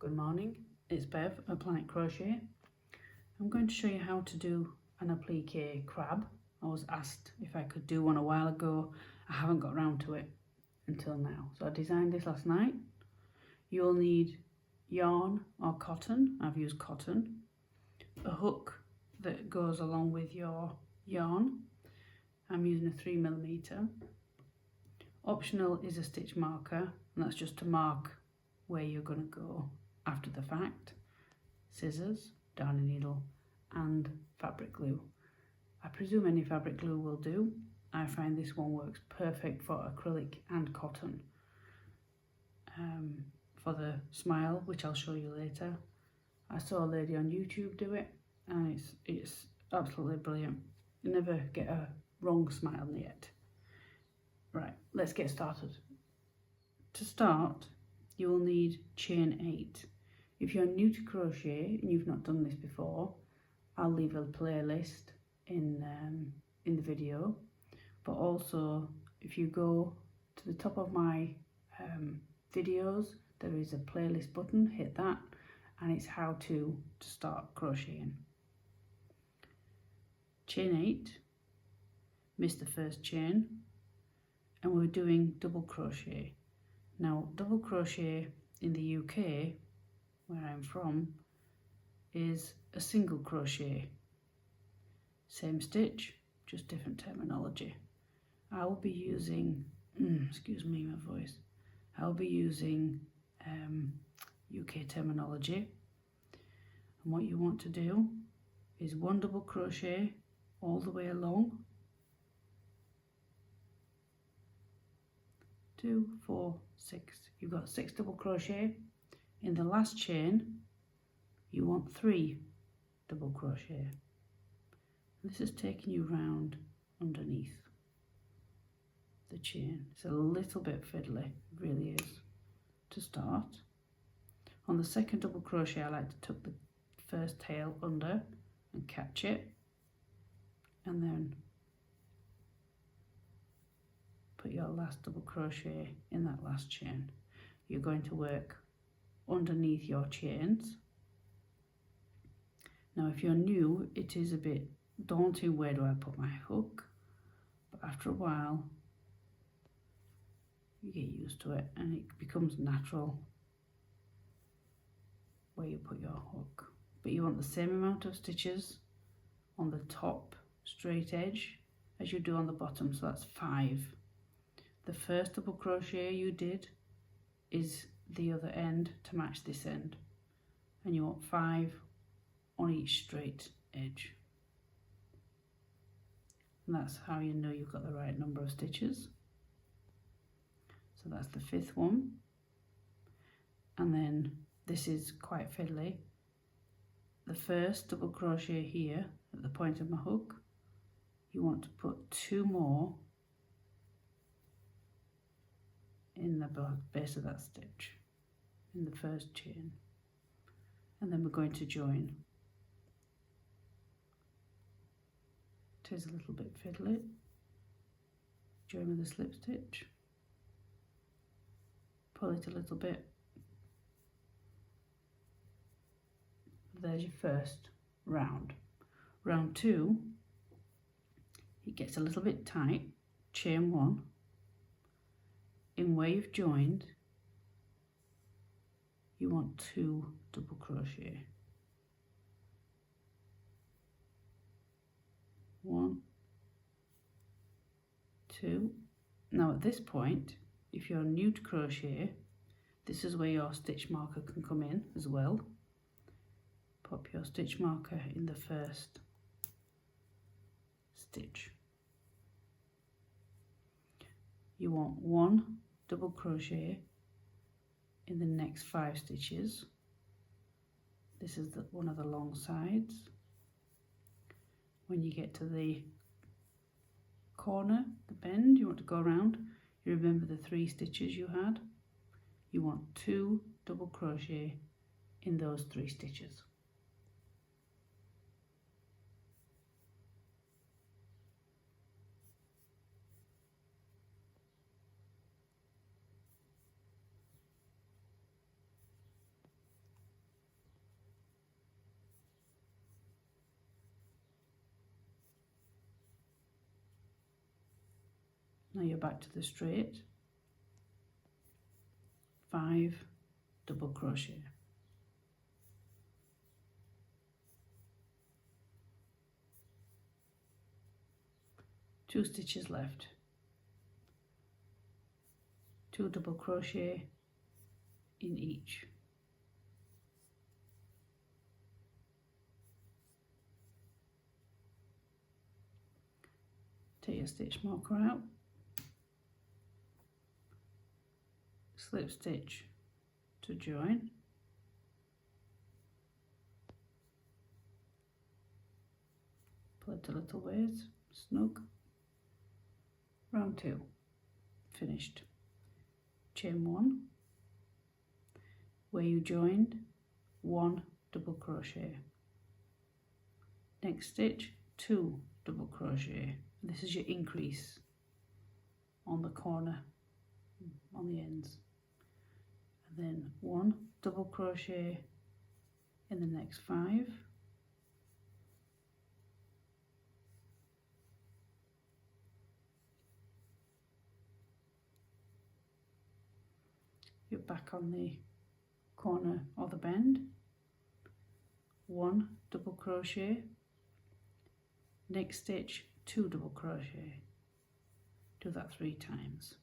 Good morning, it's Bev at Planet Crochet. I'm going to show you how to do an appliqué crab. I was asked if I could do one a while ago. I haven't got around to it until now. So I designed this last night. You'll need yarn or cotton. I've used cotton. A hook that goes along with your yarn. I'm using a 3mm. Optional is a stitch marker, and that's just to mark where you're going to go after the fact. Scissors, darning needle and fabric glue. I presume any fabric glue will do. I find this one works perfect for acrylic and cotton. For the smile, which I'll show you later, I saw a lady on YouTube do it and it's absolutely brilliant. You never get a wrong smile yet. Right, let's get started. To start, you will need chain 8. If you're new to crochet and you've not done this before, I'll leave a playlist in the video. But also, if you go to the top of my videos, there is a playlist button. Hit that, and it's how to start crocheting. Chain 8. Miss the first chain, and we're doing double crochet. Now, double crochet in the UK, where I'm from, is a single crochet. Same stitch, just different terminology. I will be using, excuse me, my voice. I'll be using UK terminology. And what you want to do is one double crochet all the way along. 2, 4, 6. You've got 6 double crochet. In the last chain, you want 3 double crochet. This is taking you round underneath the chain. It's a little bit fiddly, it really is, to start. On the second double crochet, I like to tuck the first tail under and catch it, and then put your last double crochet in that last chain. You're going to work underneath your chains. Now, if you're new, it is a bit daunting. Where do I put my hook? But after a while, you get used to it and it becomes natural where you put your hook. But you want the same amount of stitches on the top straight edge as you do on the bottom, so that's 5. The first double crochet you did is the other end to match this end, and you want 5 on each straight edge, and that's how you know you've got the right number of stitches. So that's the 5th one, and then this is quite fiddly. The first double crochet here at the point of my hook, you want to put 2 more in the base of that stitch in the first chain, and then we're going to join. It is a little bit fiddly. Join with a slip stitch, pull it a little bit. There's your first round. Round 2, it gets a little bit tight. Chain 1. In where you've joined, you want 2 double crochet. 1, 2. Now at this point, if you're new to crochet, this is where your stitch marker can come in as well. Pop your stitch marker in the first stitch. You want 1 double crochet in the next 5 stitches. This is one of the long sides. When you get to the corner, the bend, you want to go around, you remember the 3 stitches you had. You want 2 double crochet in those 3 stitches. Now you're back to the straight, 5 double crochet, two stitches left, 2 double crochet in each. Take your stitch marker out, slip stitch to join, pull it a little ways, snug, round 2, finished. Chain 1, where you joined, 1 double crochet, next stitch 2 double crochet. This is your increase on the corner, on the ends, and then 1 double crochet in the next 5, you're back on the corner or the bend, 1 double crochet, next stitch 2 double crochet, do that 3 times,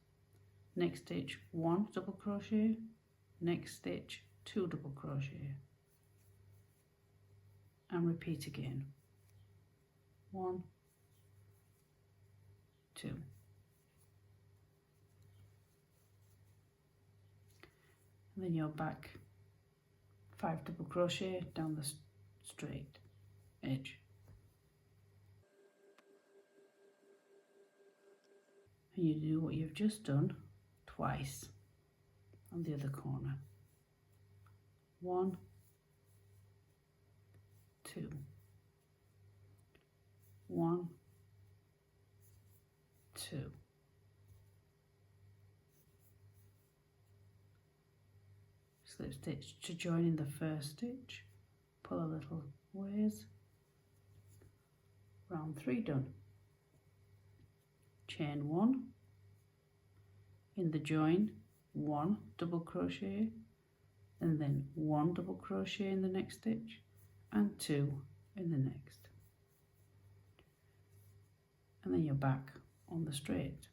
next stitch 1 double crochet, next stitch 2 double crochet, and repeat again, 1, 2. And then you're back 5 double crochet down the straight edge. And you do what you've just done twice on the other corner. 1, 2, 1, 2. Slip stitch to join in the first stitch, pull a little ways, round 3 done. Chain 1, in the join 1 double crochet, and then 1 double crochet in the next stitch and 2 in the next, and then you're back on the straight,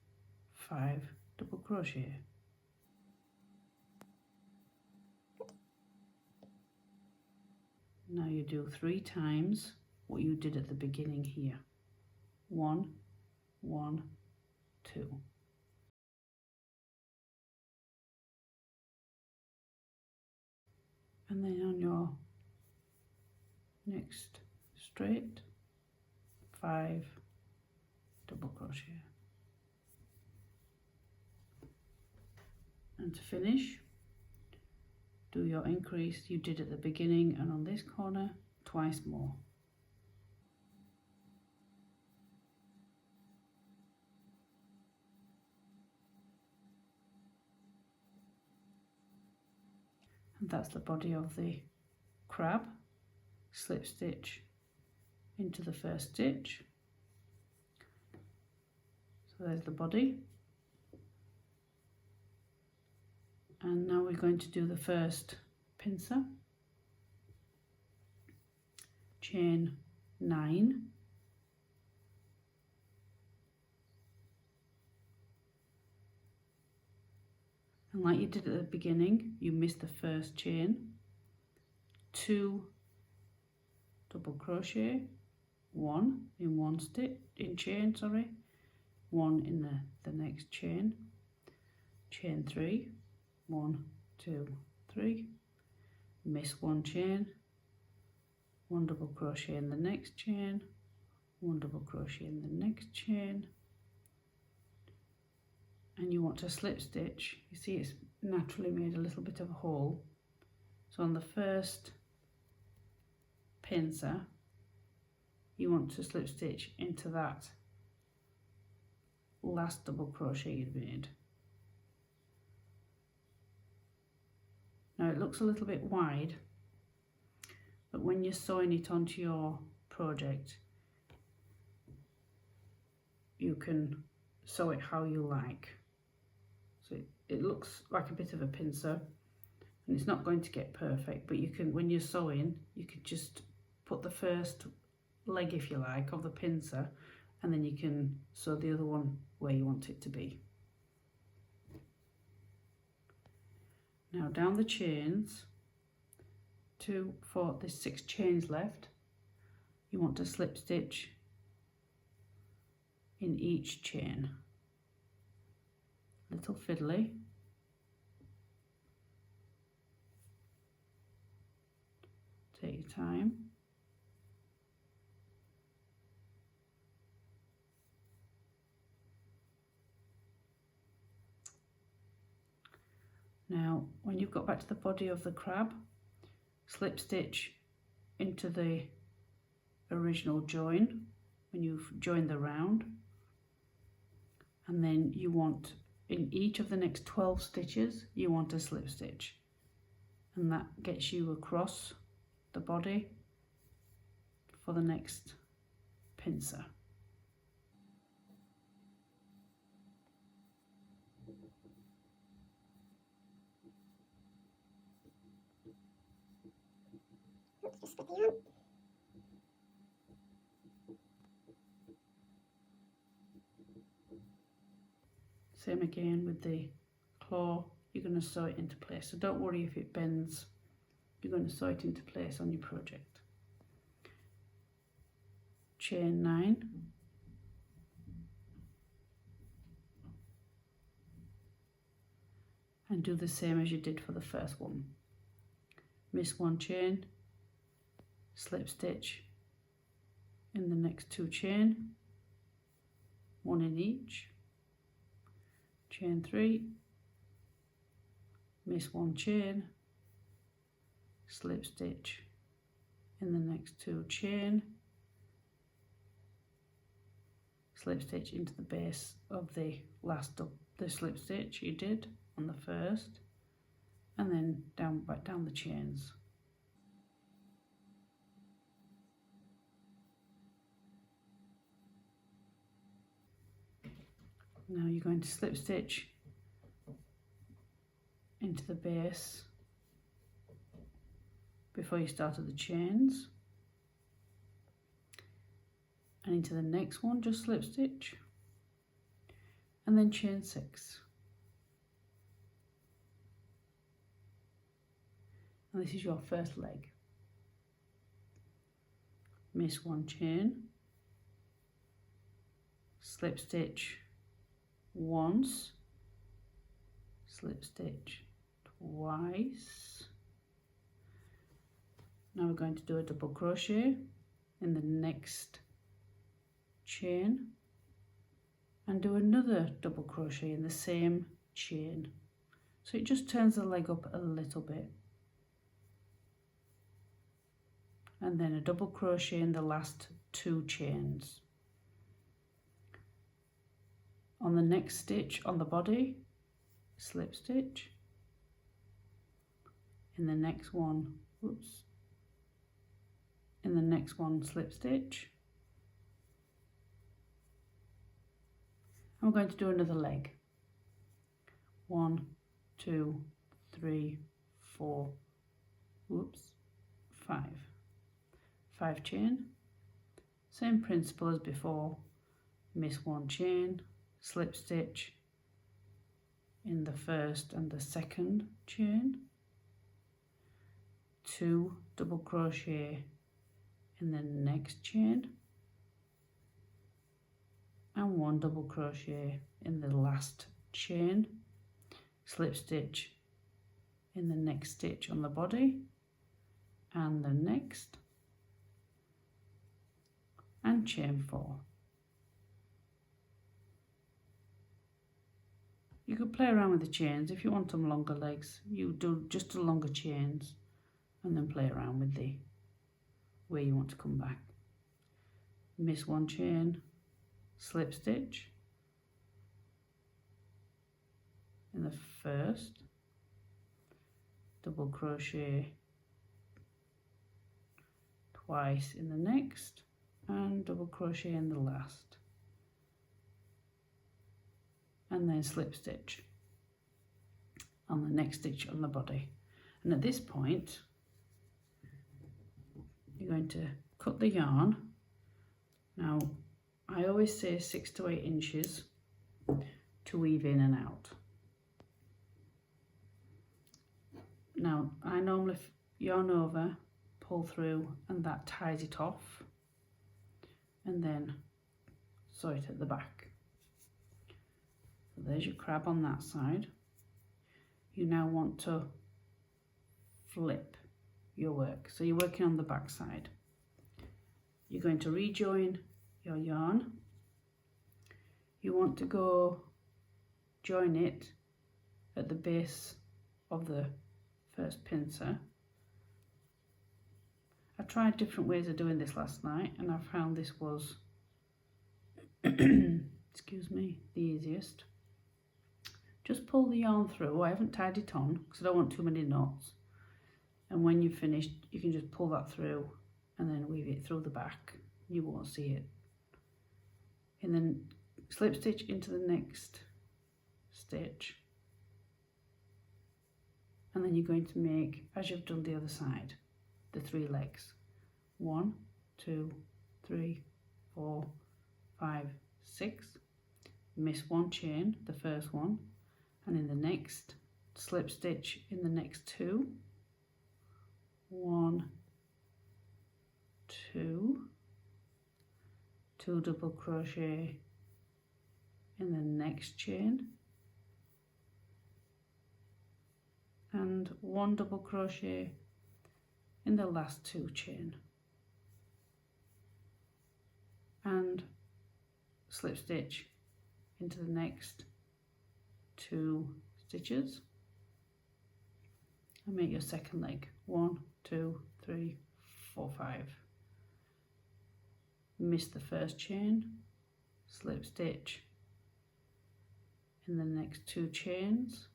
5 double crochet, now you do 3 times what you did at the beginning here, 1, 1, 2. And then on your next straight, 5 double crochet. And to finish, do your increase you did at the beginning and on this corner twice more. And that's the body of the crab. Slip stitch into the first stitch. So there's the body. And now we're going to do the first pincer. Chain 9. And like you did at the beginning, you missed the first chain, 2 double crochet, 1 in one stitch, in chain, sorry, 1 in the next chain, chain 3, 1, 2, 3, miss 1 chain, 1 double crochet in the next chain, 1 double crochet in the next chain, and you want to slip stitch. You see it's naturally made a little bit of a hole, so on the first pincer you want to slip stitch into that last double crochet you'd made. Now it looks a little bit wide, but when you're sewing it onto your project you can sew it how you like. So it looks like a bit of a pincer, and it's not going to get perfect, but you can, when you're sewing, you could just put the first leg, if you like, of the pincer, and then you can sew the other one where you want it to be. Now down the chains, 2, 4, there's 6 chains left. You want to slip stitch in each chain. Little fiddly. Take your time. Now, when you've got back to the body of the crab, slip stitch into the original join when you've joined the round, and then you want, in each of the next 12 stitches, you want a slip stitch, and that gets you across the body for the next pincer. Same again with the claw, you're going to sew it into place, so don't worry if it bends, you're going to sew it into place on your project. Chain 9, and do the same as you did for the first one. Miss 1 chain, slip stitch in the next 2 chain, 1 in each, chain 3, miss 1 chain, slip stitch in the next 2 chain, slip stitch into the base of the the slip stitch you did on the first, and then back down the chains. Now you're going to slip stitch into the base before you started the chains, and into the next one just slip stitch, and then chain 6. And this is your first leg. Miss 1 chain, slip stitch once, slip stitch twice. Now we're going to do a double crochet in the next chain and do another double crochet in the same chain, so it just turns the leg up a little bit, and then a double crochet in the last 2 chains. On the next stitch on the body, slip stitch, in the next one, in the next one slip stitch, and we're going to do another leg. 1, 2, 3, 4, 5 chain, same principle as before, miss 1 chain, slip stitch in the first and the second chain, 2 double crochet in the next chain, and 1 double crochet in the last chain, slip stitch in the next stitch on the body and the next, and chain 4. You could play around with the chains. If you want them longer legs, you do just the longer chains and then play around with the where you want to come back. Miss 1 chain, slip stitch in the first, double crochet twice in the next, and double crochet in the last. and then slip stitch on the next stitch on the body. And at this point you're going to cut the yarn. Now I always say 6 to 8 inches to weave in and out. Now I normally yarn over, pull through, and that ties it off, and then sew it at the back. So there's your crab on that side. You now want to flip your work, so you're working on the back side. You're going to rejoin your yarn. You want to go join it at the base of the first pincer. I tried different ways of doing this last night and I found this was excuse me, the easiest. Just pull the yarn through. I haven't tied it on because I don't want too many knots, and when you've finished you can just pull that through and then weave it through the back. You won't see it. And then slip stitch into the next stitch, and then you're going to make, as you've done the other side, the 3 legs. 1, 2, 3, 4, 5, 6. Miss 1 chain, the first one, and in the next slip stitch in the next 2. 1, 2, 2 double crochet in the next chain, and 1 double crochet in the last 2 chain, and slip stitch into the next 2 stitches and make your second leg. 1, 2, 3, 4, 5. Miss the first chain, slip stitch in the next 2 chains,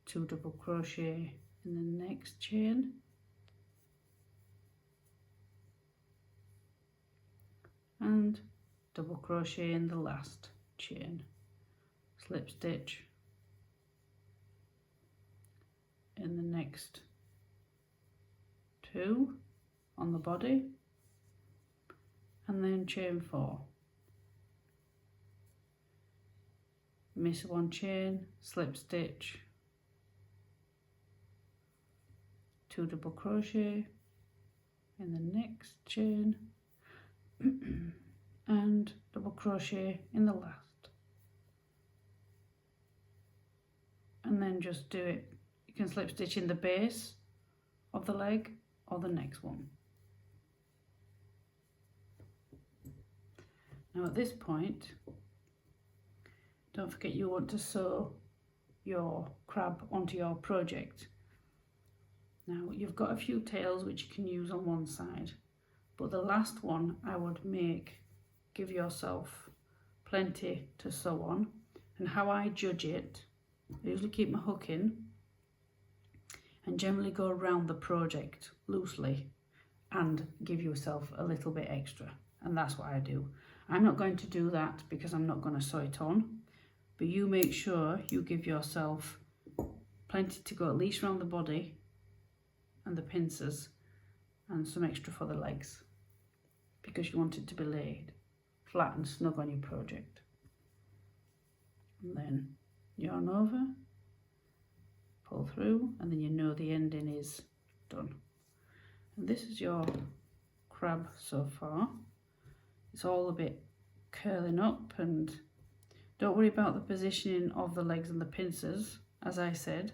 2 double crochet in the next chain, and double crochet in the last chain, slip stitch in the next 2 on the body, and then chain 4. Miss 1 chain, slip stitch, 2 double crochet in the next chain and double crochet in the last, and then just do it. You can slip stitch in the base of the leg or the next one. Now at this point, don't forget you want to sew your crab onto your project. Now you've got a few tails which you can use on one side, but the last one I would give yourself plenty to sew on. And how I judge it, I usually keep my hook in and generally go around the project loosely and give yourself a little bit extra, and that's what I do. I'm not going to do that because I'm not going to sew it on, but you make sure you give yourself plenty to go at least around the body and the pincers, and some extra for the legs, because you want it to be laid flat and snug on your project. And then yarn over, pull through, and then you know the ending is done. And this is your crab so far. It's all a bit curling up, and don't worry about the positioning of the legs and the pincers. As I said,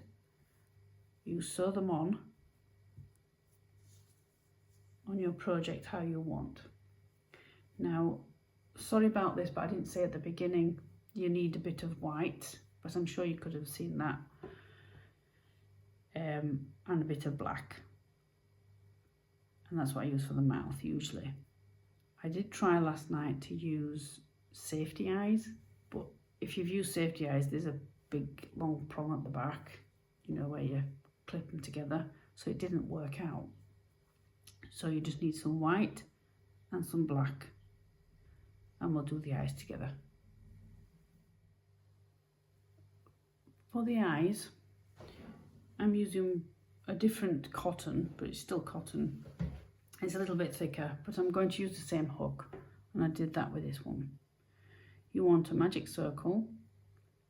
you sew them on your project how you want. Now, sorry about this, but I didn't say at the beginning you need a bit of white, but I'm sure you could have seen that, and a bit of black, and that's what I use for the mouth usually. I did try last night to use safety eyes, but if you've used safety eyes, there's a big long prong at the back, you know, where you clip them together, so it didn't work out. So you just need some white and some black, and we'll do the eyes together. For the eyes, I'm using a different cotton, but it's still cotton. It's a little bit thicker, but I'm going to use the same hook, and I did that with this one. You want a magic circle.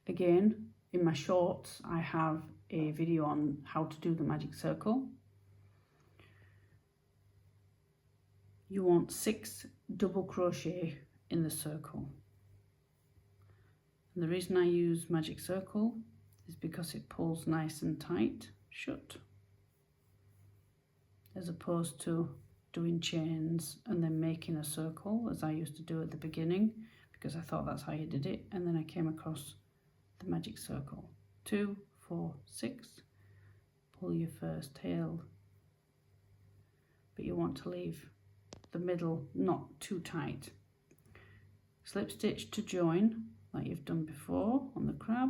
Again, in my shorts, I have a video on how to do the magic circle. You want 6 double crochet in the circle. And the reason I use magic circle is because it pulls nice and tight shut, as opposed to doing chains and then making a circle as I used to do at the beginning, because I thought that's how you did it, and then I came across the magic circle. 2, 4, 6, pull your first tail, but you want to leave the middle not too tight. Slip stitch to join like you've done before on the crab.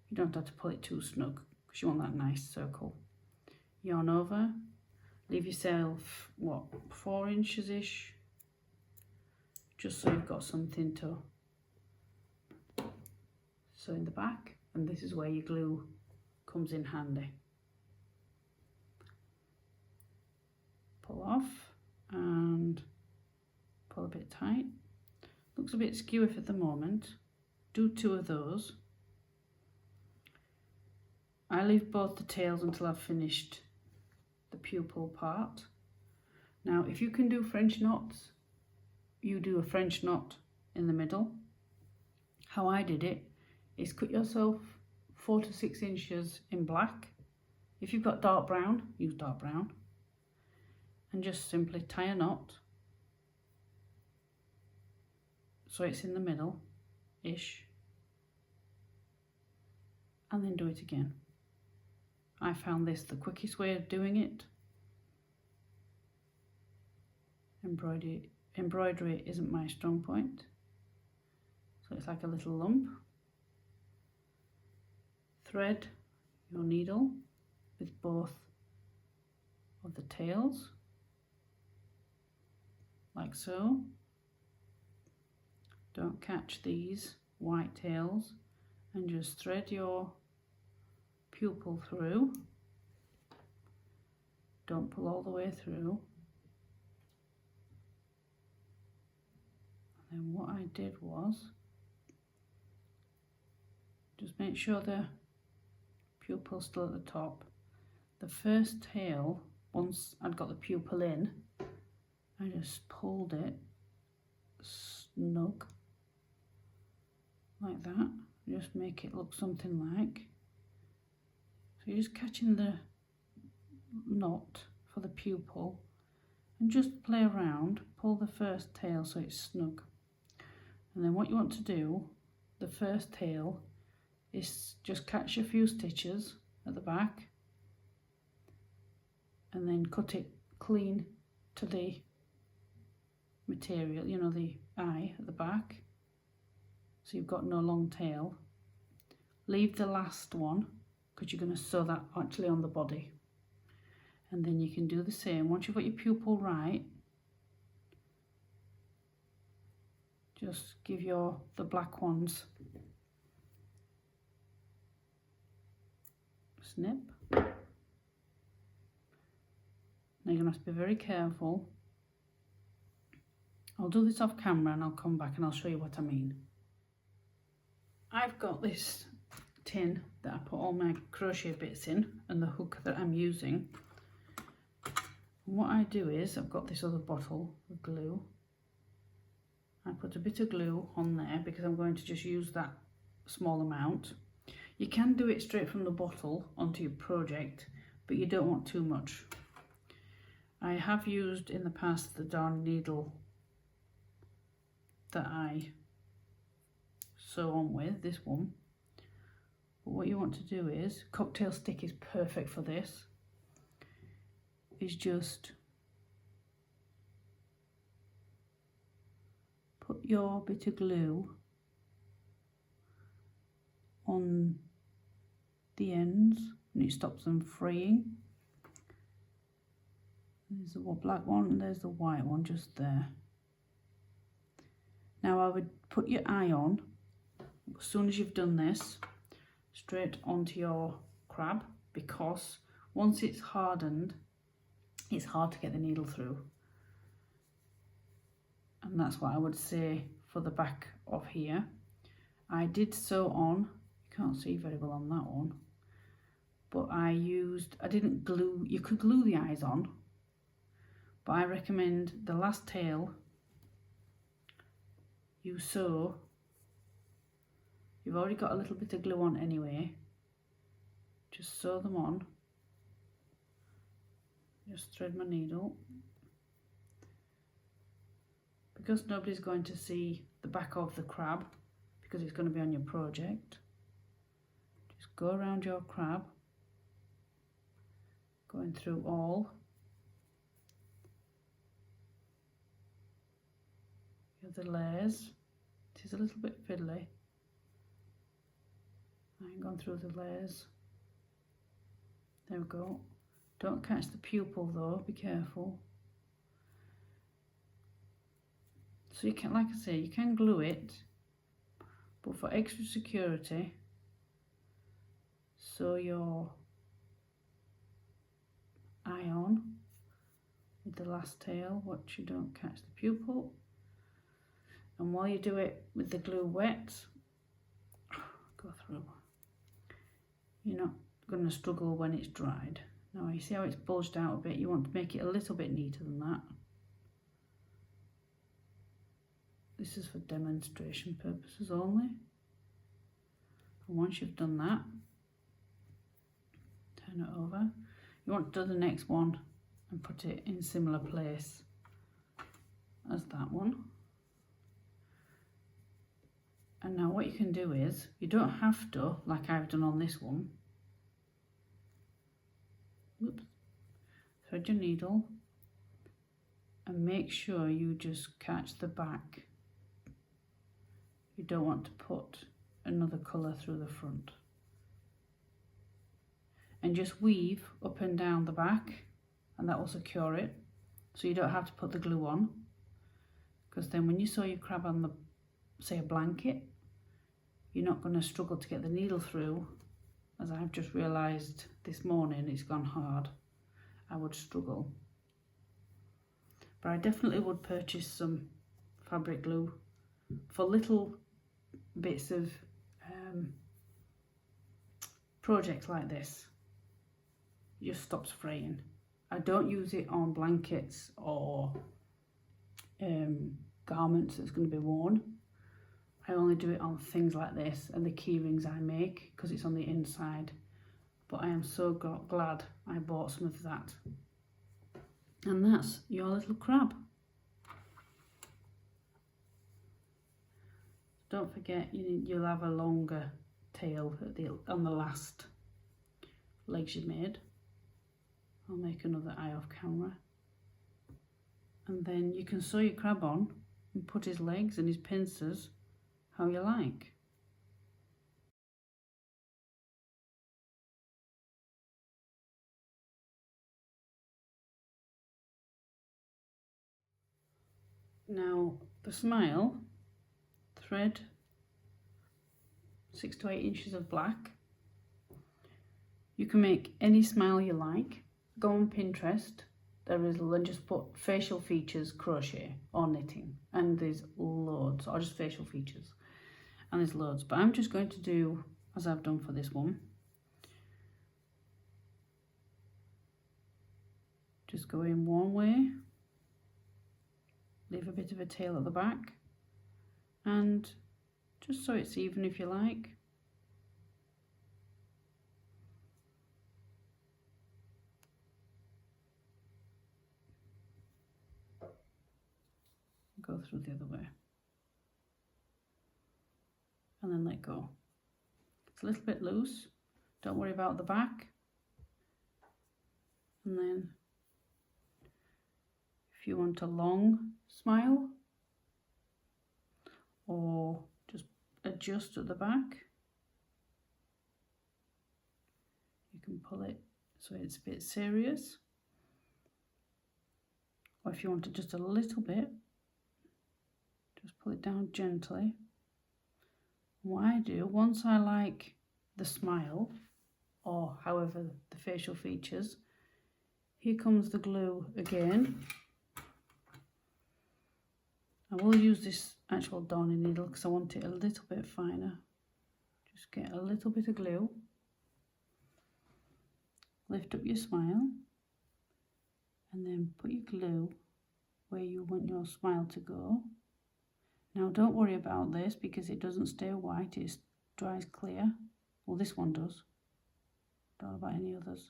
You don't have to pull it too snug because you want that nice circle. Yarn over, leave yourself, what, 4 inches ish, just so you've got something to sew in the back, and this is where your glue comes in handy. Pull off and pull a bit tight. Looks a bit skewy at the moment. Do 2 of those. I leave both the tails until I've finished the pupil part. Now, if you can do French knots, you do a French knot in the middle. How I did it is cut yourself 4 to 6 inches in black. If you've got dark brown, use dark brown. And just simply tie a knot so it's in the middle ish, and then do it again. I found this the quickest way of doing it. Embroidery isn't my strong point, so it's like a little lump. Thread your needle with both of the tails, like so. Don't catch these white tails, and just thread your pupil through. Don't pull all the way through. And then what I did was just make sure the pupil's still at the top. The first tail, once I'd got the pupil in, I just pulled it snug like that. Just make it look something like. So you're just catching the knot for the pupil and just play around, pull the first tail so it's snug. And then what you want to do, the first tail, is just catch a few stitches at the back and then cut it clean to the material, you know, the eye at the back, so you've got no long tail. Leave the last one because you're going to sew that actually on the body, and then you can do the same. Once you've got your pupil right, just give the black ones a snip. Now you're going to have to be very careful. I'll do this off camera and I'll come back and I'll show you what I mean. I've got this tin that I put all my crochet bits in and the hook that I'm using. And what I do is, I've got this other bottle of glue. I put a bit of glue on there because I'm going to just use that small amount. You can do it straight from the bottle onto your project, but you don't want too much. I have used in the past the darn needle that I sew on with, this one. But what you want to do is, cocktail stick is perfect for this, is just put your bit of glue on the ends and it stops them fraying. There's the black one and there's the white one just there. Now I would put your eye on as soon as you've done this, straight onto your crab, because once it's hardened, it's hard to get the needle through. And that's what I would say for the back of here. I did sew on, you can't see very well on that one, but I didn't glue, you could glue the eyes on, but I recommend the last tail you sew. You've already got a little bit of glue on anyway, just sew them on. Just thread my needle. Because nobody's going to see the back of the crab, because it's going to be on your project, just go around your crab, going through all the layers. It is a little bit fiddly. I ain't gone through the layers. There we go. Don't catch the pupil though, be careful. So you can, like I say, you can glue it, but for extra security, sew your eye on with the last tail, watch you don't catch the pupil. And while you do it with the glue wet, go through, you're not going to struggle when it's dried. Now you see how it's bulged out a bit, you want to make it a little bit neater than that. This is for demonstration purposes only. And once you've done that, turn it over. You want to do the next one and put it in similar place as that one. And now what you can do is, you don't have to, like I've done on this one, whoops, thread your needle and make sure you just catch the back. You don't want to put another colour through the front. And just weave up and down the back, and that will secure it, so you don't have to put the glue on, because then when you sew your crab on the, say, a blanket, you're not going to struggle to get the needle through. As I've just realised this morning, it's gone hard. I would struggle. But I definitely would purchase some fabric glue for little bits of projects like this. It just stops fraying. I don't use it on blankets or garments that's going to be worn. I only do it on things like this and the key rings I make, because it's on the inside. But I am so glad I bought some of that. And that's your little crab. Don't forget, you'll have a longer tail on the last legs you made. I'll make another eye off camera. And then you can sew your crab on and put his legs and his pincers how you like. Now the smile, thread 6 to 8 inches of black. You can make any smile you like. Go on Pinterest, there is, and just put facial features crochet or knitting, and there's loads, or just facial features, and there's loads. But I'm just going to do as I've done for this one. Just go in one way, leave a bit of a tail at the back, and just so it's even if you like. Go through the other way. And then let go. It's a little bit loose. Don't worry about the back. And then if you want a long smile, or just adjust at the back, you can pull it so it's a bit serious. Or if you want it just a little bit, just pull it down gently, What I do, once I like the smile, or however the facial features, here comes the glue again. I will use this actual darning needle because I want it a little bit finer. Just get a little bit of glue, lift up your smile, and then put your glue where you want your smile to go. Now don't worry about this because it doesn't stay white, it dries clear. Well, this one does. Don't know about any others.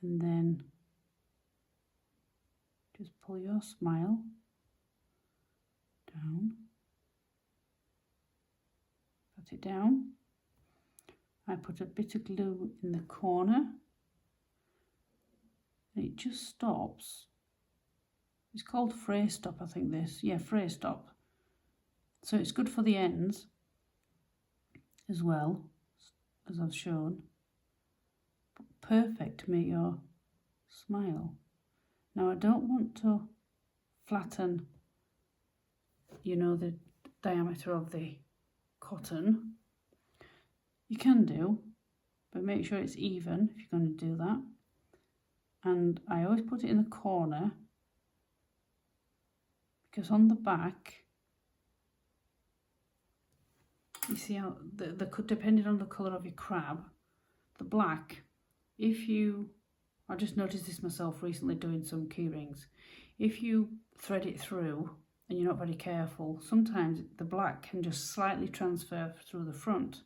And then just pull your smile down, pat it down. I put a bit of glue in the corner and it just stops. It's called fray stop, I think this. Yeah, fray stop. So it's good for the ends as well, as I've shown. But perfect to make your smile. Now I don't want to flatten, you know, the diameter of the cotton. You can do, but make sure it's even if you're going to do that. And I always put it in the corner because on the back, you see how depending on the colour of your crab, the black, I just noticed this myself recently doing some key rings. If you thread it through and you're not very careful, sometimes the black can just slightly transfer through the front.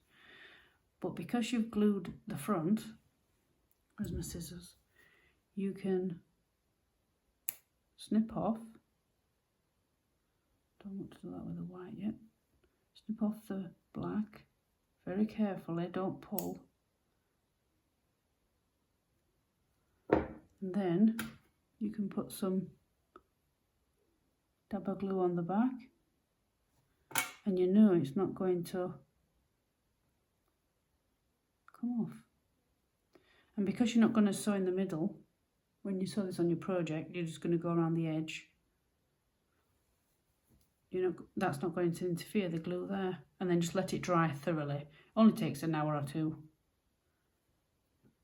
But because you've glued the front, where's my scissors? You can snip off. Don't want to do that with the white yet. Snip off the black very carefully, don't pull. And then you can put some dab of glue on the back, and you know it's not going to come off. And because you're not going to sew in the middle, when you sew this on your project, you're just going to go around the edge. You know, that's not going to interfere, the glue there. And then just let it dry thoroughly. Only takes an hour or two.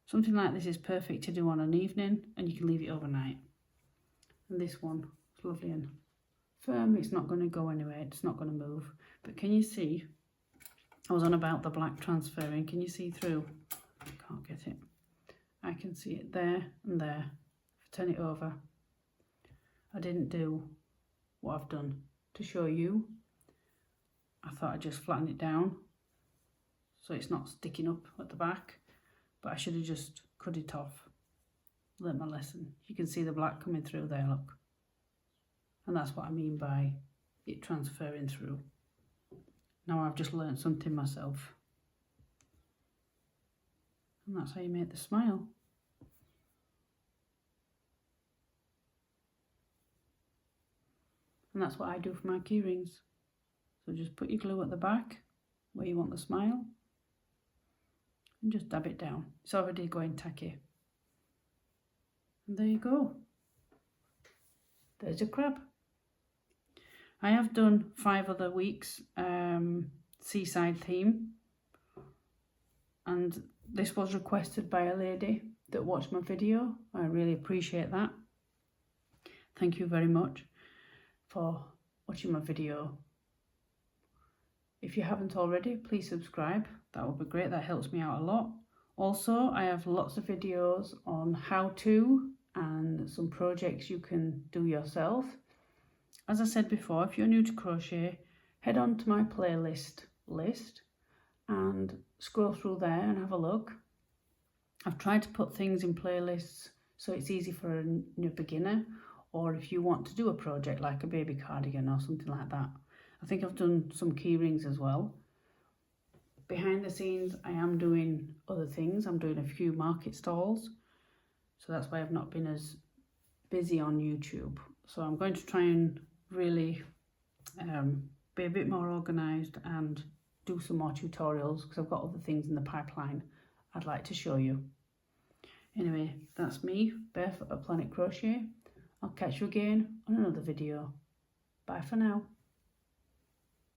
Something like this is perfect to do on an evening, and you can leave it overnight. And this one is lovely and firm. It's not going to go anywhere, it's not going to move. But can you see, I was on about the black transferring. Can you see through? Can't get it. I can see it there and there. If I turn it over, I didn't do what I've done to show you. I thought I'd just flatten it down so it's not sticking up at the back, but I should have just cut it off. Learned my lesson. You can see the black coming through there, look. And that's what I mean by it transferring through. Now I've just learned something myself. And that's how you make the smile. And that's what I do for my key rings. So just put your glue at the back where you want the smile and just dab it down. It's already going tacky. And there you go. There's your crab. I have done 5 other weeks Seaside theme, and this was requested by a lady that watched my video. I really appreciate that. Thank you very much for watching my video. If you haven't already, please subscribe. That would be great. That helps me out a lot. Also, I have lots of videos on how to and some projects you can do yourself. As I said before, if you're new to crochet, head on to my playlist list and scroll through there and have a look. I've tried to put things in playlists so it's easy for a new beginner, or if you want to do a project like a baby cardigan or something like that. I think I've done some key rings as well. Behind the scenes, I am doing other things. I'm doing a few market stalls, so that's why I've not been as busy on YouTube. So I'm going to try and really be a bit more organised and do some more tutorials, because I've got other things in the pipeline I'd like to show you. Anyway, that's me, Beth at Planet Crochet. I'll catch you again on another video. Bye for now.